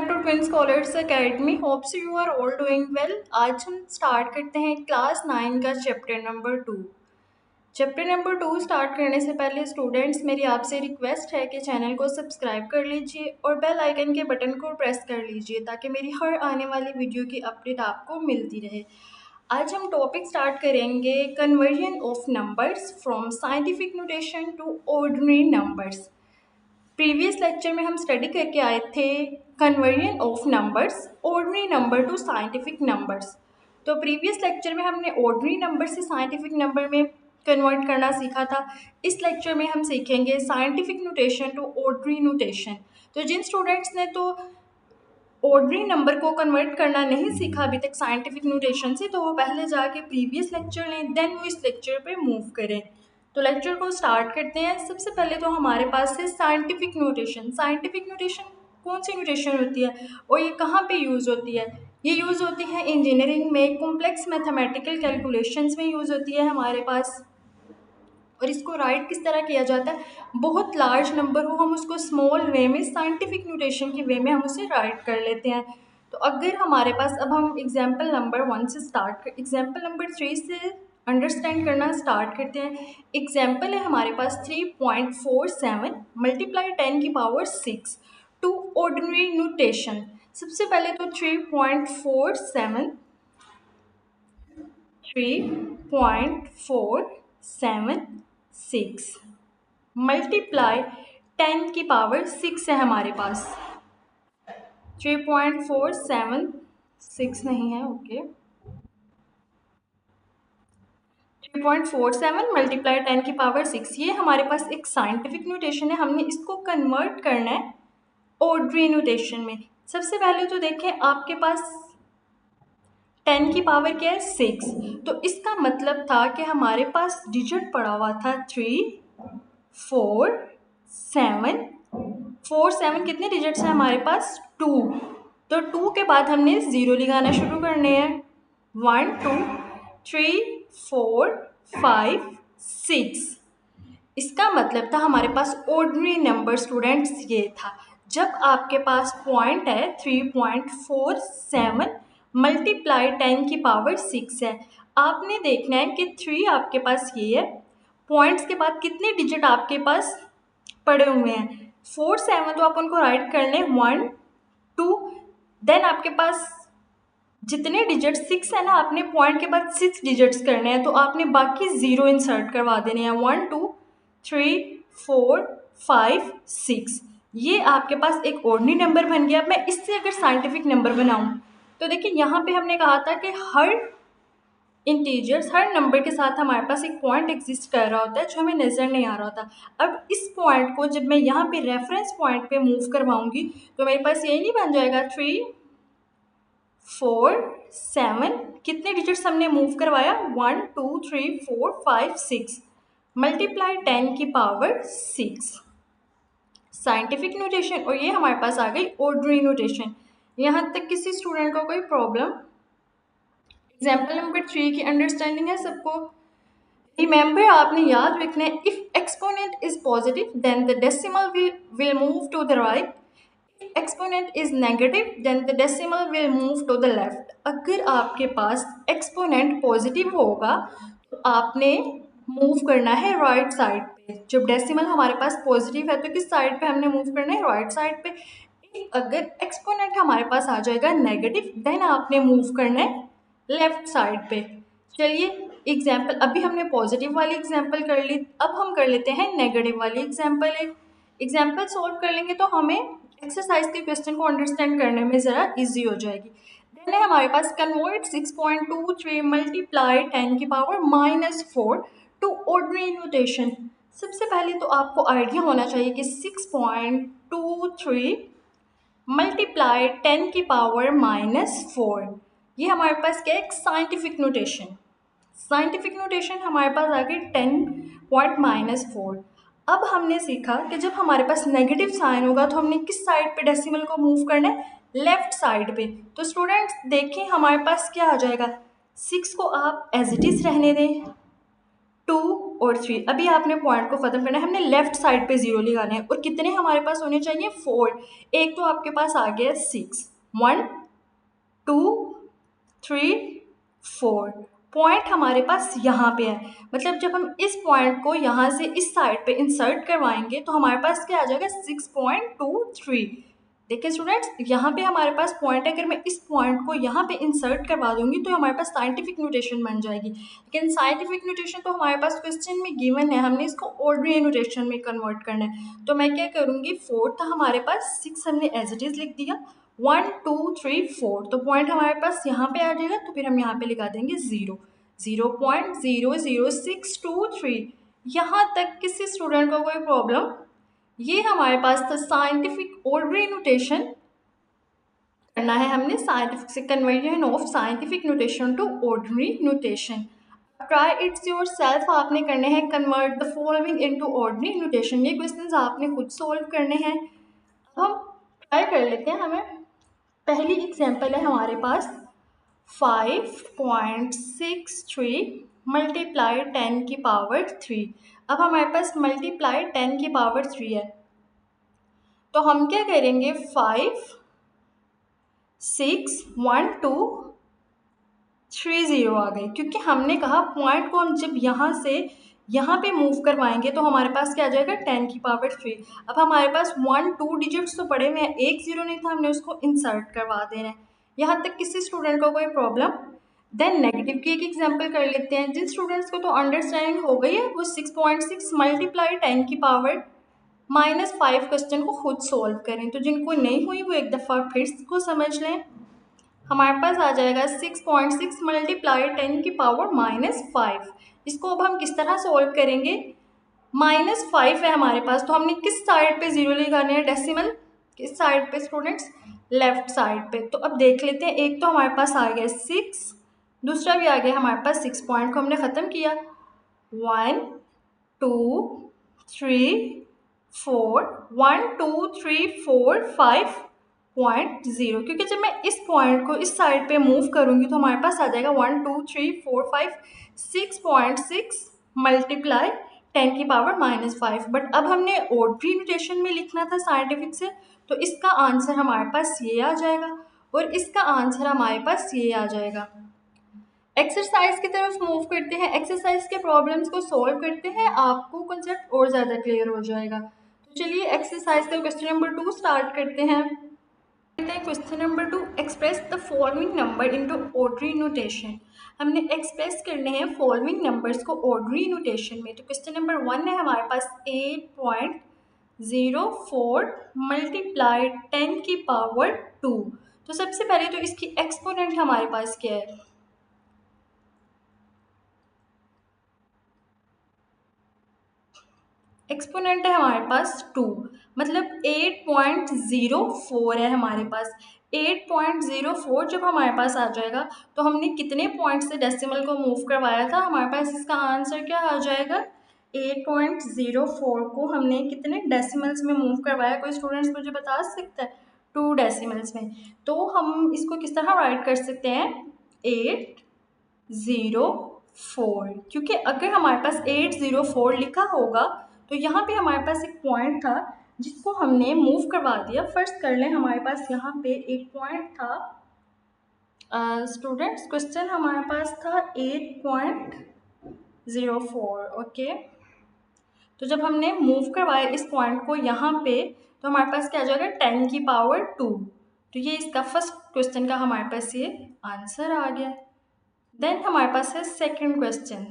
Back to Twin Scholars Academy. Hopes you are all doing well. आज हम start करते हैं क्लास 9 का chapter number 2। Chapter number 2 start करने से पहले स्टूडेंट्स, मेरी आपसे रिक्वेस्ट है कि चैनल को सब्सक्राइब कर लीजिए और बेल आइकन के बटन को प्रेस कर लीजिए ताकि मेरी हर आने वाली वीडियो की अपडेट आपको मिलती रहे। आज हम टॉपिक स्टार्ट करेंगे conversion of numbers from scientific notation to ordinary numbers. Previous lecture में हम स्टडी करके आए थे conversion of numbers ordinary number to scientific numbers. तो प्रीवियस लेक्चर में हमने ऑर्डिनरी नंबर से साइंटिफिक नंबर में कन्वर्ट करना सीखा था। इस लेक्चर में हम सीखेंगे scientific notation to ordinary notation. तो जिन स्टूडेंट्स ने तो ऑर्डिनरी नंबर को कन्वर्ट करना नहीं सीखा अभी तक साइंटिफिक नोटेशन से, तो वो पहले जाके प्रीवियस लेक्चर लें, देन वो इस लेक्चर पे मूव करें। तो लेक्चर को स्टार्ट करते हैं। सबसे पहले तो हमारे पास है साइंटिफिक नोटेशन। साइंटिफिक नोटेशन कौन सी नोटेशन होती है और ये कहाँ पे यूज़ होती है? ये यूज़ होती है इंजीनियरिंग में, कॉम्प्लेक्स मैथमेटिकल कैलकुलेशंस में यूज़ होती है हमारे पास। और इसको राइट किस तरह किया जाता है? बहुत लार्ज नंबर हो हम उसको स्मॉल वे में, साइंटिफिक नोटेशन की वे में हम उसे राइट कर लेते हैं। तो अगर हमारे पास, अब हम एग्जाम्पल नंबर 1 से एग्जाम्पल नंबर 3 से अंडरस्टैंड करना स्टार्ट करते हैं। एग्जाम्पल है हमारे पास 3.47 मल्टीप्लाई 10 की पावर 6 टू ऑर्डिनरी नोटेशन। सबसे पहले तो 3.46 मल्टीप्लाई 10 की पावर 6 है हमारे पास। 3.476 नहीं है, ओके। 3.47 मल्टीप्लाई 10 की पावर 6, ये हमारे पास एक साइंटिफिक नोटेशन है। हमने इसको कन्वर्ट करना है ऑर्डिनरी नोटेशन में। सबसे पहले तो देखें, आपके पास 10 की पावर क्या है? 6। तो इसका मतलब था कि हमारे पास डिजिट पड़ा हुआ था 3, 4, 7। 4, 7 कितने डिजिट्स हैं हमारे पास? 2। तो 2 के बाद हमने ज़ीरो लगाना शुरू करने हैं। 1, 2, 3, 4, 5, 6। इसका मतलब था हमारे पास ऑर्डिनरी नंबर स्टूडेंट्स ये था। जब आपके पास पॉइंट है 3.47 मल्टीप्लाई 10 की पावर 6 है, आपने देखना है कि 3 आपके पास ये है, पॉइंट्स के बाद कितने डिजिट आपके पास पड़े हुए हैं? 4, 7 तो आप उनको राइट कर लें, 1, 2, देन आपके पास जितने डिजिट 6 है ना, आपने पॉइंट के बाद 6 डिजिट्स करने हैं, तो आपने बाकी ज़ीरो इंसर्ट करवा देने हैं। 1, 2, 3, 4, 5, 6। ये आपके पास एक ऑर्डिनरी नंबर बन गया। अब मैं इससे अगर साइंटिफिक नंबर बनाऊं तो देखिए, यहाँ पे हमने कहा था कि हर इंटीजर्स, हर नंबर के साथ हमारे पास एक पॉइंट एग्जिस्ट कर रहा होता है जो हमें नज़र नहीं आ रहा होता। अब इस पॉइंट को जब मैं यहाँ पे रेफरेंस पॉइंट पे मूव करवाऊंगी तो मेरे पास यही नहीं बन जाएगा 3, 4, 7, कितने डिजिट्स हमने मूव करवाया? 1, 2, 3, 4, 5, 6 मल्टीप्लाई 10 की पावर 6 साइंटिफिक नोटेशन। और ये हमारे पास आ गई ऑर्डिनरी नोटेशन। यहाँ तक किसी स्टूडेंट को कोई प्रॉब्लम? एग्जाम्पल नंबर 3 की अंडरस्टैंडिंग है सबको? रिमेंबर, आपने याद रखना है, if exponent is positive then the decimal will move to the right, exponent is negative then the decimal will move to the left. अगर आपके पास एक्सपोनेंट पॉजिटिव होगा तो आपने मूव करना है राइट साइड पे। जब डेसिमल हमारे पास पॉजिटिव है तो किस साइड पे हमने मूव करना है? राइट साइड पे। अगर एक्सपोनेंट हमारे पास आ जाएगा नेगेटिव, देन आपने मूव करना है लेफ्ट साइड पे। चलिए एग्जाम्पल, अभी हमने पॉजिटिव वाली एग्जाम्पल कर ली, अब हम कर लेते हैं नेगेटिव वाली एग्जाम्पल। एग्जाम्पल सॉल्व कर लेंगे तो हमें एक्सरसाइज के क्वेश्चन को अंडरस्टैंड करने में ज़रा इजी हो जाएगी। देन है हमारे पास कन्वर्ट 6.23 मल्टीप्लाई 10 की पावर -4 टू ऑर्डिनरी नोटेशन। सबसे पहले तो आपको आइडिया होना चाहिए कि 6.23 मल्टीप्लाई 10 की पावर -4, ये हमारे पास क्या है? एक साइंटिफिक नोटेशन। साइंटिफिक नोटेशन हमारे पास आ गई 10.-4। अब हमने सीखा कि जब हमारे पास नेगेटिव साइन होगा तो हमने किस साइड पे डेसिमल को मूव करना है? लेफ्ट साइड पे। तो स्टूडेंट्स देखें, हमारे पास क्या आ जाएगा? 6 को आप एज इट इज़ रहने दें, 2 और 3। अभी आपने पॉइंट को ख़त्म करना है, हमने लेफ्ट साइड पे 0 लगाने हैं और कितने हमारे पास होने चाहिए 4। एक तो आपके पास आ गया 6, 1 2 3 4। पॉइंट हमारे पास यहाँ पे है, मतलब जब हम इस पॉइंट को यहाँ से इस साइड पे इंसर्ट करवाएंगे तो हमारे पास क्या आ जाएगा 6.23। देखिए स्टूडेंट्स, यहाँ पे हमारे पास पॉइंट है, अगर मैं इस पॉइंट को यहाँ पे इंसर्ट करवा दूंगी तो हमारे पास साइंटिफिक नोटेशन बन जाएगी। लेकिन साइंटिफिक नोटेशन तो हमारे पास क्वेश्चन में गिवन है, हमने इसको ऑर्डिनरी नोटेशन में कन्वर्ट करना है। तो मैं क्या करूँगी, 4 था हमारे पास, 6 हमने एज इट इज़ लिख दिया, 1 2 3 4, तो पॉइंट हमारे पास यहाँ पे आ जाएगा, तो फिर हम यहाँ पे लिखा देंगे 0, 0.00623। यहाँ तक किसी स्टूडेंट को कोई प्रॉब्लम? ये हमारे पास था साइंटिफिक ऑर्डरी नोटेशन। करना है हमने साइंटिफिक से conversion of scientific notation to ordinary notation. Try its your self, आपने करने हैं convert the following into ordinary notation. ये क्वेश्चंस आपने खुद सॉल्व करने हैं। अब हम ट्राई कर लेते हैं। हमें पहली एग्जांपल है हमारे पास 5.63 मल्टीप्लाई 10 की पावर 3। अब हमारे पास मल्टीप्लाई 10 की पावर 3 है, तो हम क्या करेंगे, 5 6 1 2 3 0 आ गई, क्योंकि हमने कहा पॉइंट को हम जब यहाँ से यहाँ पे मूव करवाएंगे तो हमारे पास क्या आ जाएगा 10 की पावर 3। अब हमारे पास 1 2 डिजिट्स तो पड़े हुए हैं, एक 0 नहीं था, हमने उसको इंसर्ट करवा देना है। यहाँ तक किसी स्टूडेंट को कोई प्रॉब्लम? देन नेगेटिव की एक एग्जाम्पल कर लेते हैं। जिन स्टूडेंट्स को तो अंडरस्टैंडिंग हो गई है वो 6.6 मल्टीप्लाई 10 की पावर -5 क्वेश्चन को खुद सोल्व करें। तो जिनको नहीं हुई वो एक दफ़ा फिर इसको समझ लें। हमारे पास आ जाएगा 6.6 मल्टीप्लाई 10 की पावर -5। इसको अब हम किस तरह सोल्व करेंगे, -5 है हमारे पास, तो हमने किस साइड पे 0 लगाने हैं, डेसिमल किस साइड पे स्टूडेंट्स, लेफ्ट साइड पे। तो अब देख लेते हैं, एक तो हमारे पास आ गया 6, दूसरा भी आ गया हमारे पास 6। पॉइंट को हमने ख़त्म किया, 1 2 3 4, 1 2 3 4 5.0, क्योंकि जब मैं इस पॉइंट को इस साइड पे मूव करूँगी तो हमारे पास आ जाएगा 1 2 3 4 5 6.6 मल्टीप्लाई 10 की पावर -5। बट अब हमने ऑर्डरी नोटेशन में लिखना था साइंटिफिक से, तो इसका आंसर हमारे पास ये आ जाएगा और इसका आंसर हमारे पास ये आ जाएगा। एक्सरसाइज की तरफ मूव करते हैं। एक्सरसाइज के प्रॉब्लम्स को सॉल्व करते हैं, आपको कंसेप्ट और ज़्यादा क्लियर हो जाएगा। तो चलिए एक्सरसाइज का क्वेश्चन नंबर 2 स्टार्ट करते हैं। Question number 2, express the following number into ऑर्डरी नोटेशन। हमने एक्सप्रेस करने हैं फॉलोइंग नंबर्स को ऑर्डरी नोटेशन में। तो क्वेश्चन नंबर 1 है हमारे पास 8.04 मल्टीप्लाई 10 की पावर 2। तो सबसे पहले तो इसकी एक्सपोनेंट हमारे पास क्या है, एक्सपोनेंट है हमारे पास 2, मतलब 8.04 है हमारे पास। 8.04 जब हमारे पास आ जाएगा तो हमने कितने पॉइंट से डेसिमल को मूव करवाया था, हमारे पास इसका आंसर क्या आ जाएगा, 8.04 को हमने कितने डेसिमल्स में मूव करवाया, कोई स्टूडेंट्स मुझे बता सकता है, 2 डेसिमल्स में। तो हम इसको किस तरह राइट कर सकते हैं, 804, क्योंकि अगर हमारे पास 804 लिखा होगा तो यहाँ पे हमारे पास एक पॉइंट था जिसको हमने मूव करवा दिया। फर्स्ट कर लें, हमारे पास यहाँ पे एक पॉइंट था, स्टूडेंट्स क्वेश्चन हमारे पास था 8.04, ओके। तो जब हमने मूव करवाया इस पॉइंट को यहाँ पे तो हमारे पास क्या आ जाएगा 10 की पावर 2। तो ये इसका फर्स्ट क्वेश्चन का हमारे पास ये आंसर आ गया। देन हमारे पास है सेकंड क्वेश्चन।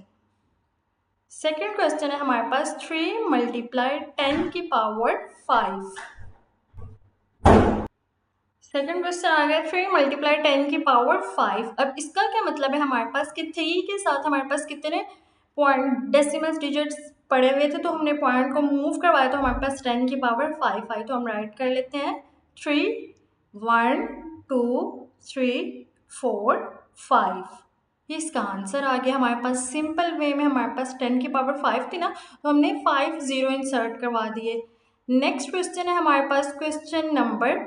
सेकेंड क्वेश्चन है हमारे पास 3 मल्टीप्लाई 10 की पावर 5। सेकेंड क्वेश्चन आ गया 3 मल्टीप्लाई 10 की पावर 5। अब इसका क्या मतलब है, हमारे पास कि 3 के साथ हमारे पास कितने पॉइंट डेसिमल डिजिट्स पड़े हुए थे, तो हमने पॉइंट को मूव करवाया तो हमारे पास 10 की पावर 5 आई। तो हम राइट कर लेते हैं 3 1 2 3 4 5। ये इसका आंसर आ गया हमारे पास। सिंपल वे में हमारे पास 10 की पावर 5 थी ना, तो हमने 5 0 इंसर्ट करवा दिए। नेक्स्ट क्वेश्चन है हमारे पास क्वेश्चन नंबर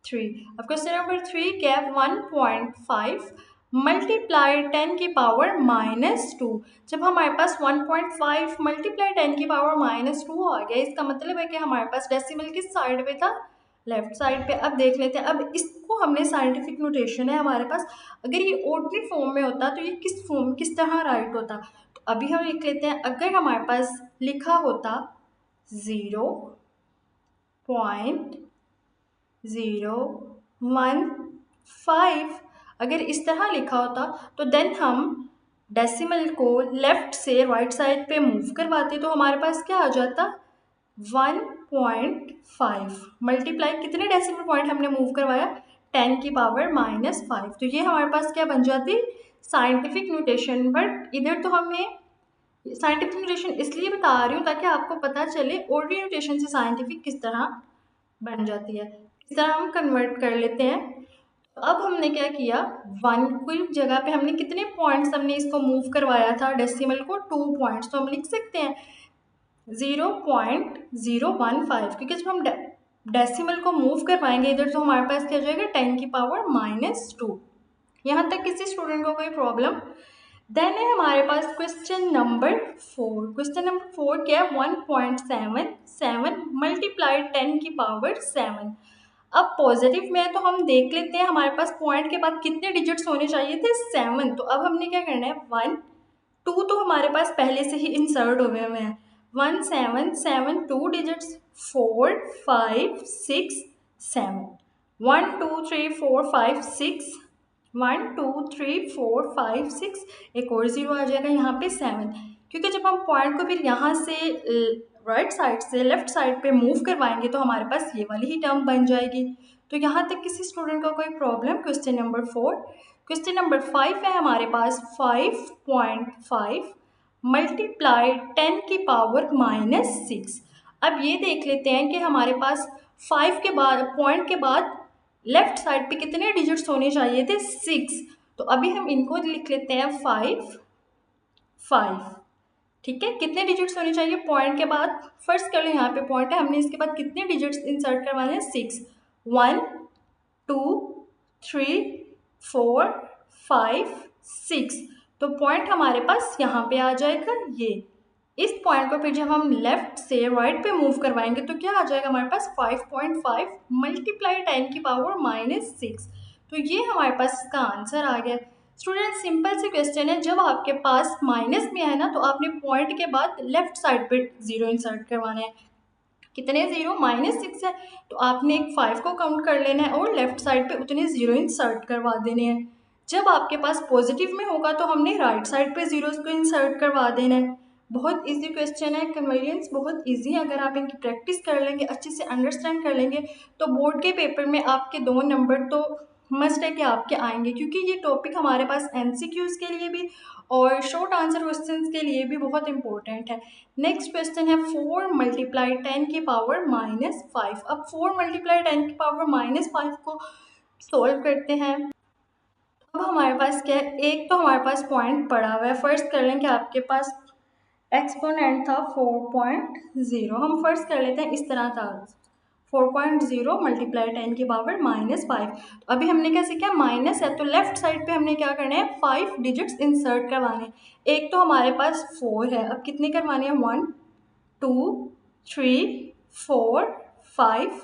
3। अब क्वेश्चन नंबर 3 क्या है, 1.5 मल्टीप्लाई 10 की पावर -2। जब हमारे पास 1.5 मल्टीप्लाई 10 की पावर -2 आ गया, इसका मतलब है कि हमारे पास डेसिमल किस साइड पे था, लेफ्ट साइड पे। अब देख लेते हैं, अब इसको हमने साइंटिफिक नोटेशन है हमारे पास, अगर ये ऑर्डिनरी फॉर्म में होता तो ये किस तरह राइट होता। तो अभी हम लिख लेते हैं, अगर हमारे पास लिखा होता 0.015, अगर इस तरह लिखा होता तो देन हम डेसिमल को लेफ्ट से राइट साइड पे मूव करवाते तो हमारे पास क्या आ जाता, 1.5 मल्टीप्लाई कितने डेसिमल पॉइंट हमने मूव करवाया, 10 की पावर -5। तो ये हमारे पास क्या बन जाती, साइंटिफिक नोटेशन। बट इधर तो हमने साइंटिफिक नोटेशन इसलिए बता रही हूँ ताकि आपको पता चले ऑर्डिनरी नोटेशन से साइंटिफिक किस तरह बन जाती है, इस तरह हम कन्वर्ट कर लेते हैं। अब हमने क्या किया, 1 की जगह पे हमने कितने पॉइंट्स हमने इसको मूव करवाया था डेसिमल को, 2 पॉइंट्स। तो हम लिख सकते हैं 0.015, क्योंकि जब हम डेसिमल को मूव करवाएंगे इधर तो हमारे पास क्या हो जाएगा, 10 की पावर -2। यहाँ तक किसी स्टूडेंट को कोई प्रॉब्लम। देन है हमारे पास क्वेश्चन नंबर 4। क्वेश्चन नंबर 4 क्या है, 1.77 मल्टीप्लाई 10 की पावर 7। अब पॉजिटिव में है तो हम देख लेते हैं हमारे पास पॉइंट के बाद कितने डिजिट्स होने चाहिए थे, 7। तो अब हमने क्या करना है, 1 2 तो हमारे पास पहले से ही इंसर्ट हुए हैं, 1 7 7 2 डिजिट्स, 4 5 6 7, 1 2 3 4 5 6, 1 2 3 4 5 6, एक और 0 आ जाएगा यहाँ पे 7। क्योंकि जब हम पॉइंट को फिर यहाँ से राइट साइड से लेफ्ट साइड पे मूव करवाएंगे तो हमारे पास ये वाली ही टर्म बन जाएगी। तो यहाँ तक किसी स्टूडेंट को कोई problem. Question number 4। Question number 5 है हमारे पास, 5.5 मल्टीप्लाई 10 की पावर -6। अब ये देख लेते हैं कि हमारे पास 5 के बाद पॉइंट के बाद लेफ्ट साइड पे कितने डिजिट्स होने चाहिए थे, 6। तो अभी हम इनको लिख लेते हैं 5 5। ठीक है, कितने डिजिट्स होने चाहिए पॉइंट के बाद, फर्स्ट कर लो यहाँ पे पॉइंट है, हमने इसके बाद कितने डिजिट्स इंसर्ट करवाने हैं, 6, 1 2 3 4 5 6। तो पॉइंट हमारे पास यहाँ पे आ जाएगा ये। इस पॉइंट को फिर जब हम लेफ्ट से राइट पे मूव करवाएंगे तो क्या आ जाएगा हमारे पास, 5.5 मल्टीप्लाई 10 की पावर -6। तो ये हमारे पास इसका आंसर आ गया। स्टूडेंट सिंपल सी क्वेश्चन है, जब आपके पास माइनस में है ना तो आपने पॉइंट के बाद लेफ्ट साइड पे 0 इंसर्ट करवाना है। कितने 0, -6 है तो आपने एक 5 को काउंट कर लेना है और लेफ्ट साइड पे उतने 0 इंसर्ट करवा देने हैं। जब आपके पास पॉजिटिव में होगा तो हमने राइट साइड पे जीरोस को इंसर्ट करवा देना है। बहुत इजी क्वेश्चन है, कन्वीनियंस बहुत इजी है। अगर आप इनकी प्रैक्टिस कर लेंगे, अच्छे से अंडरस्टैंड कर लेंगे तो बोर्ड के पेपर में आपके 2 नंबर तो मस्ट है कि आपके आएंगे, क्योंकि ये टॉपिक हमारे पास एमसीक्यूज के लिए भी और शॉर्ट आंसर क्वेश्चंस के लिए भी बहुत इंपॉर्टेंट है। नेक्स्ट क्वेश्चन है 4 मल्टीप्लाई 10 की पावर -5। अब 4 मल्टीप्लाई 10 की पावर -5 को सोल्व करते हैं। अब हमारे पास क्या है, एक तो हमारे पास पॉइंट पड़ा हुआ है। फर्स्ट कर लें कि आपके पास एक्सपोनेंट था 4.0, हम फर्स्ट कर लेते हैं इस तरह था 4.0 मल्टीप्लाई 10 की पावर -5। तो अभी हमने क्या सीखा, माइनस है तो लेफ्ट साइड पे हमने क्या करना है, 5 डिजिट्स इंसर्ट करवाने। एक तो हमारे पास 4 है, अब कितने करवाने हैं, 1 2 3 4 5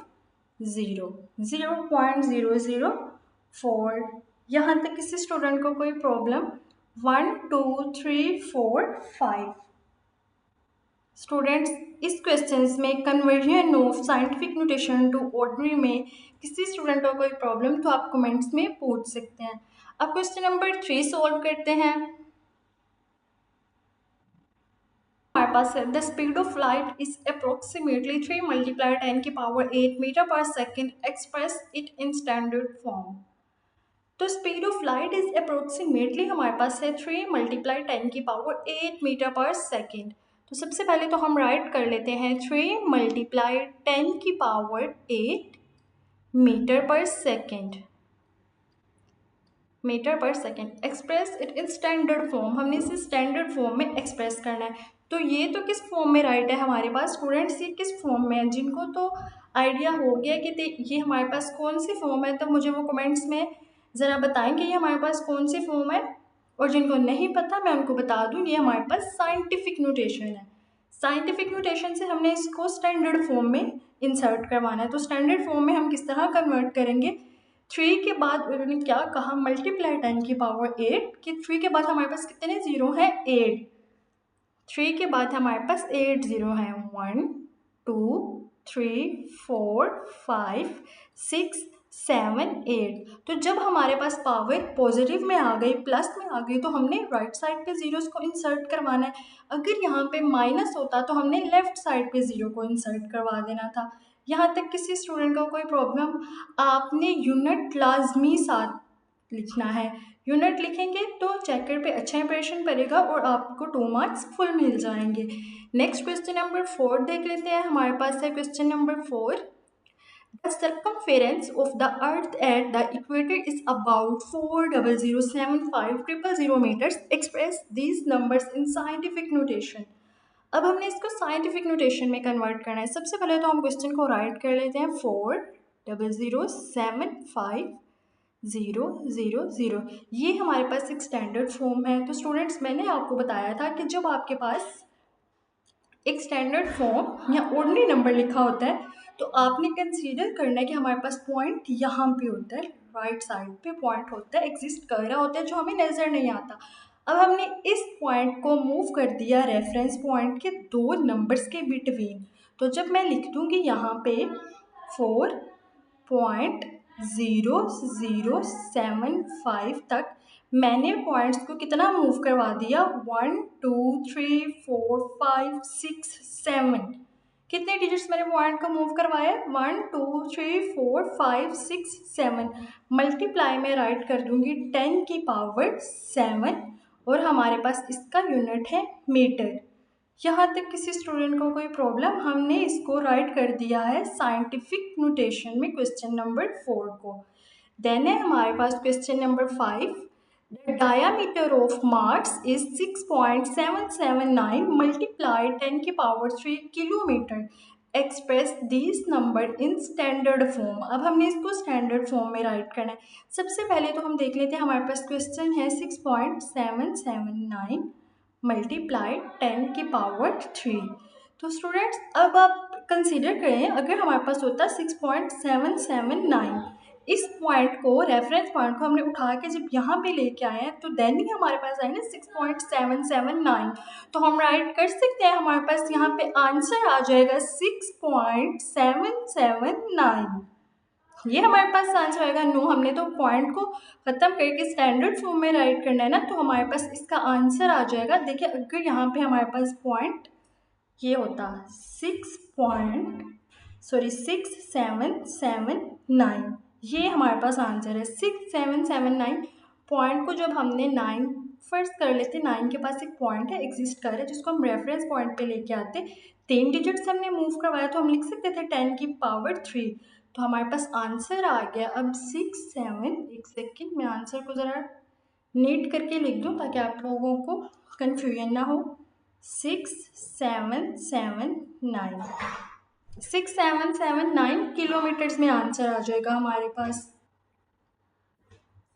0, 0.004। यहाँ तक किसी स्टूडेंट को कोई प्रॉब्लम, 1 2 3 4 5। स्टूडेंट्स इस क्वेश्चंस में conversion of scientific notation to ordinary में किसी स्टूडेंट को कोई प्रॉब्लम तो आप कमेंट्स में पूछ सकते हैं। अब क्वेश्चन नंबर 3 सॉल्व करते हैं। हमारे पास है, the speed of light is approximately 3 multiply 10 की पावर 8 मीटर पर second, express it in standard form. तो speed of light is approximately हमारे पास है 3 मल्टीप्लाई 10 की पावर 8 मीटर पर सेकेंड। तो सबसे पहले तो हम राइट कर लेते हैं 3 मल्टीप्लाई 10 की पावर 8 मीटर पर सेकेंड, मीटर पर second. Express it in standard form, हमने इसे स्टैंडर्ड फॉर्म में एक्सप्रेस करना है। तो ये तो किस फॉर्म में राइट है हमारे पास, स्टूडेंट्स ये किस फॉर्म में है, जिनको तो आइडिया हो गया कि ये हमारे पास कौन सी फॉर्म है तो मुझे वो कमेंट्स में ज़रा बताएंगे ये हमारे पास कौन सी फॉर्म है? और जिनको नहीं पता मैं उनको बता दूँ, ये हमारे पास साइंटिफिक नोटेशन है। साइंटिफिक नोटेशन से हमने इसको स्टैंडर्ड फॉर्म में इंसर्ट करवाना है। तो स्टैंडर्ड फॉर्म में हम किस तरह कन्वर्ट करेंगे? 3 के बाद उन्होंने क्या कहा, मल्टीप्लाई 10 की पावर 8 कि 3 के बाद हमारे पास कितने ज़ीरो हैं? 8। 3 के बाद हमारे पास 8 ज़ीरो हैं। 1 2 3 4 5 6 7 8। तो जब हमारे पास पावर पॉजिटिव में आ गई, प्लस में आ गई, तो हमने राइट साइड पे ज़ीरोस को इंसर्ट करवाना है। अगर यहाँ पे माइनस होता तो हमने लेफ्ट साइड पे ज़ीरो को इंसर्ट करवा देना था। यहाँ तक किसी स्टूडेंट का कोई प्रॉब्लम? आपने यूनिट लाजमी साथ लिखना है। यूनिट लिखेंगे तो चेकर पे अच्छा इंप्रेशन पड़ेगा और आपको 2 मार्क्स फुल मिल जाएंगे। नेक्स्ट क्वेश्चन नंबर 4 देख लेते हैं। हमारे पास है question number 4। The circumference of the earth at the equator is about 4,007,500 meters. Express these numbers in scientific notation. अब हमने इसको साइंटिफिक नोटेशन में कन्वर्ट करना है। सबसे पहले तो हम क्वेश्चन को राइट कर लेते हैं। 4,007,500। ये हमारे पास एक स्टैंडर्ड फॉर्म है। तो स्टूडेंट्स, मैंने आपको बताया था कि जब आपके पास एक स्टैंडर्ड फॉर्म या ऑर्डिनरी नंबर लिखा होता है तो आपने कंसीडर करना है कि हमारे पास पॉइंट यहाँ पे होता है, राइट साइड पे पॉइंट होता है, एग्जिस्ट कर रहा होता है, जो हमें नज़र नहीं आता। अब हमने इस पॉइंट को मूव कर दिया रेफरेंस पॉइंट के दो नंबर्स के बिटवीन। तो जब मैं लिख दूँगी यहाँ पे 4.0075 तक, मैंने पॉइंट्स को कितना मूव करवा दिया? 1 2 3 4 5 6 7। कितने डिजिट्स मैंने पॉइंट को मूव करवाया? 1 2 3 4 5 6 7। मल्टीप्लाई में राइट कर दूंगी 10 की पावर 7 और हमारे पास इसका यूनिट है मीटर। यहाँ तक किसी स्टूडेंट को कोई प्रॉब्लम? हमने इसको राइट कर दिया है साइंटिफिक नोटेशन में क्वेश्चन नंबर 4 को। देन है हमारे पास question number 5। The diameter of Mars is 6.779 multiply 10 की power 3 kilometre. Express this number in standard form. अब हमने इसको स्टैंडर्ड फॉर्म में राइट करना है। सबसे पहले तो हम देख लेते हैं, हमारे पास क्वेश्चन है 6.779 मल्टीप्लाई 10 की पावर 3। तो स्टूडेंट्स, अब आप कंसीडर करें, अगर हमारे पास होता 6.779, इस पॉइंट को, रेफरेंस पॉइंट को हमने उठा के जब यहाँ पे लेके आए हैं तो देन ही हमारे पास आए ना 6.779। तो हम राइट कर सकते हैं, हमारे पास यहाँ पे आंसर आ जाएगा 6.779। ये हमारे पास आंसर आएगा। नो, हमने तो पॉइंट को ख़त्म करके स्टैंडर्ड फॉर्म में राइट करना है ना, तो हमारे पास इसका आंसर आ जाएगा। देखिए, अगर यहाँ पे हमारे पास पॉइंट ये होता 6.779, ये हमारे पास आंसर है 6.779। पॉइंट को जब हमने 9 फर्स्ट कर लेते, 9 के पास एक पॉइंट है, एग्जिस्ट कर रहा है, जिसको हम रेफरेंस पॉइंट पे लेके आते, 3 डिजिट्स हमने मूव करवाया तो हम लिख सकते थे 10 की पावर 3। तो हमारे पास आंसर आ गया। अब 1 सेकेंड में आंसर को ज़रा नीट करके लिख दूँ ताकि आप लोगों को कन्फ्यूजन ना हो। 6.779 किलोमीटर्स में आंसर आ जाएगा हमारे पास।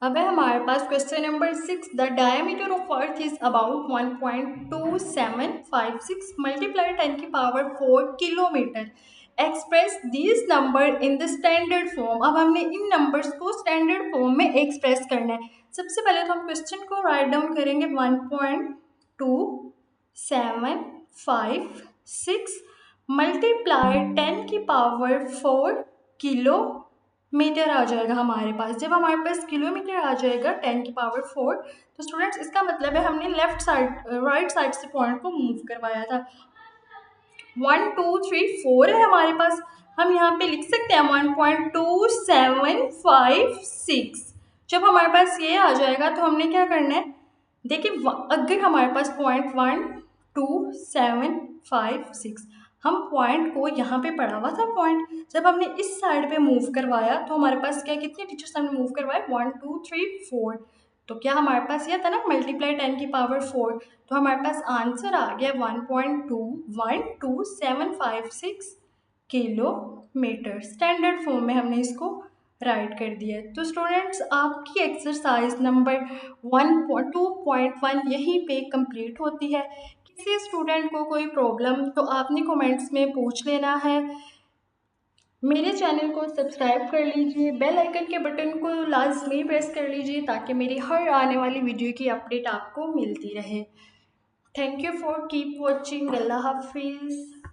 अब है हमारे पास question number 6। The diameter of earth is about 1.2756 multiply 10 की power 4 kilometre. Express this number in the standard form. अब हमने इन नंबर्स को स्टैंडर्ड फॉर्म में एक्सप्रेस करना है। सबसे पहले तो हम क्वेश्चन को राइट डाउन करेंगे। 1.2756 मल्टीप्लाई 10 की पावर 4 किलोमीटर आ जाएगा हमारे पास। जब हमारे पास किलोमीटर आ जाएगा 10 की पावर 4, तो स्टूडेंट्स इसका मतलब है हमने लेफ्ट साइड, राइट साइड से पॉइंट को मूव करवाया था। 1 2 3 4 है हमारे पास, हम यहाँ पे लिख सकते हैं 1.2756। जब हमारे पास ये आ जाएगा तो हमने क्या करना है? देखिए, अगर हमारे पास पॉइंट 1.2756, हम पॉइंट को यहाँ पे पड़ा हुआ था पॉइंट, जब हमने इस साइड पे मूव करवाया तो हमारे पास क्या, कितने डिजिट्स हमने मूव करवाए? 1 2 3 4। तो क्या हमारे पास यह था ना, मल्टीप्लाई 10 की पावर 4। तो हमारे पास आंसर आ गया 1.21756 किलोमीटर। स्टैंडर्ड फॉर्म में हमने इसको राइट कर दिया है। तो स्टूडेंट्स आपकी एक्सरसाइज नंबर 1.2.1 यहीं पे कंप्लीट होती है। किसी स्टूडेंट को कोई प्रॉब्लम तो आपने कमेंट्स में पूछ लेना है। मेरे चैनल को सब्सक्राइब कर लीजिए, बेल आइकन के बटन को लाजमी प्रेस कर लीजिए ताकि मेरी हर आने वाली वीडियो की अपडेट आपको मिलती रहे। Thank you for keep watching. अल्लाह हाफिज़।